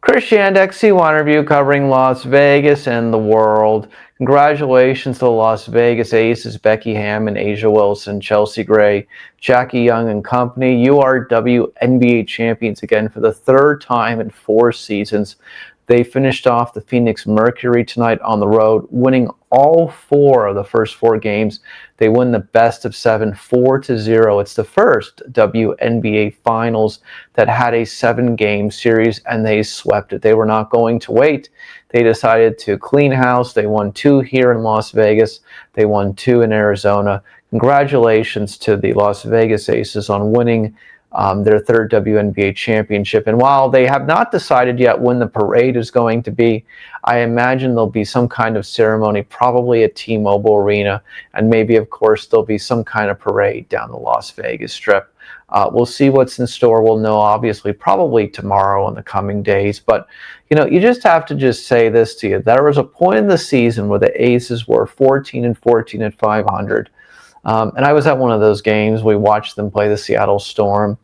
Chris Yandex, C1 Review, covering Las Vegas and the world. Congratulations to the Las Vegas Aces, Becky Hammon, A'ja Wilson, Chelsea Gray, Jackie Young and company. You are WNBA champions again for the third time in 4 seasons. They finished off the Phoenix Mercury tonight on the road, winning all 4 of the first 4 games. They win the best of 7, 4-0. It's the first WNBA Finals that had a 7-game series, and they swept it. They were not going to wait. They decided to clean house. They won 2 here in Las Vegas. They won 2 in Arizona. Congratulations to the Las Vegas Aces on winning their 3rd WNBA championship. And while they have not decided yet when the parade is going to be, I imagine there'll be some kind of ceremony, probably at T-Mobile Arena, and maybe, of course, there'll be some kind of parade down the Las Vegas Strip. We'll see what's in store. We'll know, obviously, probably tomorrow in the coming days. But, you know, you just have to just say this to you. There was a point in the season where the Aces were 14-14 at 500. And I was at one of those games. We watched them play the Seattle Storm,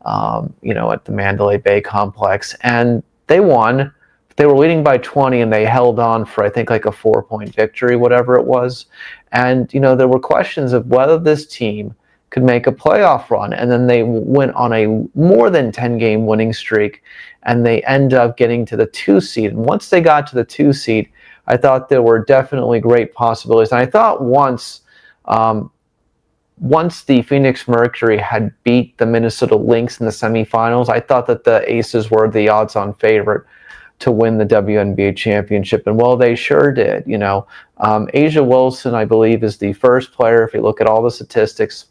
at the Mandalay Bay complex, and they won. They were leading by 20, and they held on for, I think, like a 4-point victory, whatever it was. And, there were questions of whether this team could make a playoff run. And then they went on a more than 10-game winning streak, and they end up getting to the 2 seed. And once they got to the 2 seed, I thought there were definitely great possibilities. And I thought once the Phoenix Mercury had beat the Minnesota Lynx in the semifinals, I thought that the Aces were the odds-on favorite to win the WNBA championship. And well, they sure did. A'ja Wilson, I believe, is the first player, if you look at all the statistics,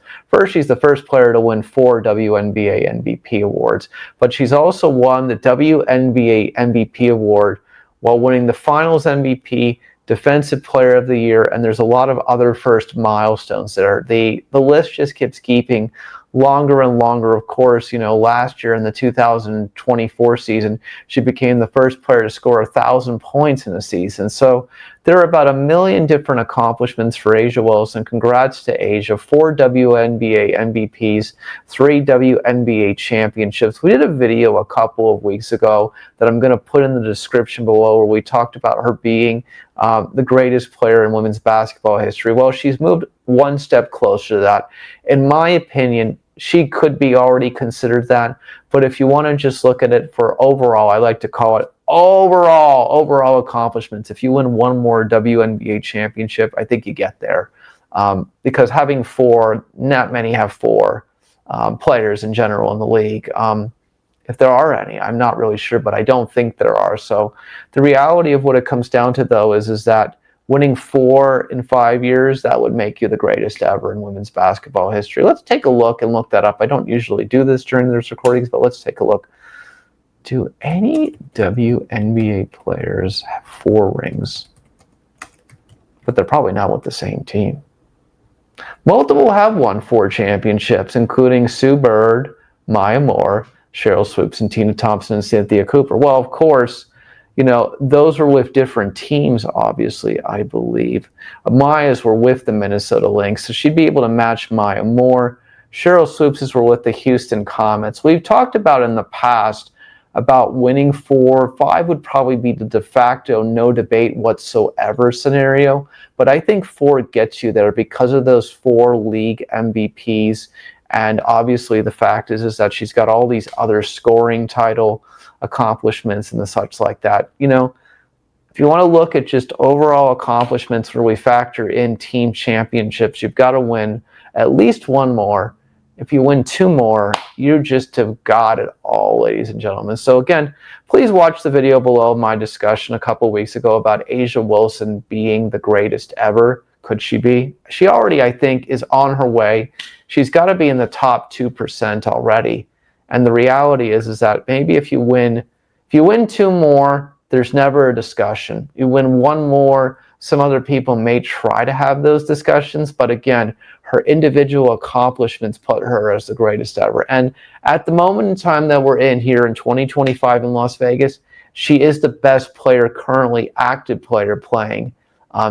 she's the first player to win 4 WNBA MVP awards. But she's also won the WNBA MVP award while winning the Finals MVP, Defensive Player of the Year, and there's a lot of other first milestones there. The list just keeps keeping longer and longer. Of course, last year in the 2024 season, she became the first player to score 1,000 points in a season. So there are about 1 million different accomplishments for A'ja Wilson. Congrats to A'ja. 4 WNBA MVPs, 3 WNBA championships. We did a video a couple of weeks ago that I'm going to put in the description below where we talked about her being the greatest player in women's basketball history. Well, she's moved one step closer to that. In my opinion, she could be already considered that. But if you want to just look at it for overall, I like to call it overall accomplishments. If you win one more WNBA championship, I think you get there. Because having 4, not many have 4 players in general in the league. If there are any, I'm not really sure, but I don't think there are. So the reality of what it comes down to, though, is that winning 4 in 5 years, that would make you the greatest ever in women's basketball history. Let's take a look and look that up. I don't usually do this during these recordings, but let's take a look. Do any WNBA players have 4 rings? But they're probably not with the same team. Multiple have won 4 championships, including Sue Bird, Maya Moore, Cheryl Swoops, and Tina Thompson and Cynthia Cooper. Well, of course, those were with different teams, obviously, I believe. Maya's were with the Minnesota Lynx, so she'd be able to match Maya Moore. Cheryl Swoops' were with the Houston Comets. We've talked about in the past about winning 4. 5 would probably be the de facto, no debate whatsoever scenario. But I think 4 gets you there because of those 4 league MVPs. And obviously the fact is that she's got all these other scoring title accomplishments and the such like that. If you want to look at just overall accomplishments where we factor in team championships, you've got to win at least 1 more. If you win 2 more, you just have got it all, ladies and gentlemen. So again, please watch the video below my discussion a couple weeks ago about A'ja Wilson being the greatest ever. Could she be? She already, I think, is on her way. She's got to be in the top 2% already. And the reality is that maybe if you win 2 more, there's never a discussion. You win 1 more, some other people may try to have those discussions, but again, her individual accomplishments put her as the greatest ever. And at the moment in time that we're in here in 2025 in Las Vegas, she is the best player currently, active player playing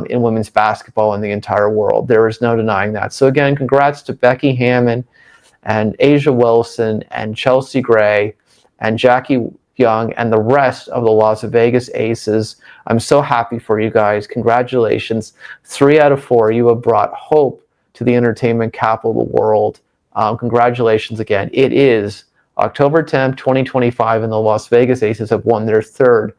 in women's basketball in the entire world. There is no denying that. So again, congrats to Becky Hammon and A'ja Wilson and Chelsea Gray and Jackie Young, and the rest of the Las Vegas Aces. I'm so happy for you guys. Congratulations. 3 out of 4. You have brought hope to the entertainment capital of the world. Congratulations again. It is October 10th, 2025, and the Las Vegas Aces have won their 3rd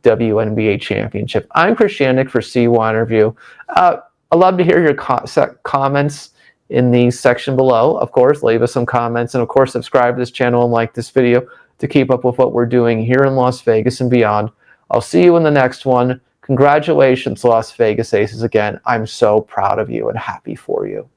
WNBA championship. I'm Chris Yannick for CY Interview. I'd love to hear your comments in the section below. Of course, leave us some comments, and of course, subscribe to this channel and like this video to keep up with what we're doing here in Las Vegas and beyond. I'll see you in the next one. Congratulations, Las Vegas Aces, again. I'm so proud of you and happy for you.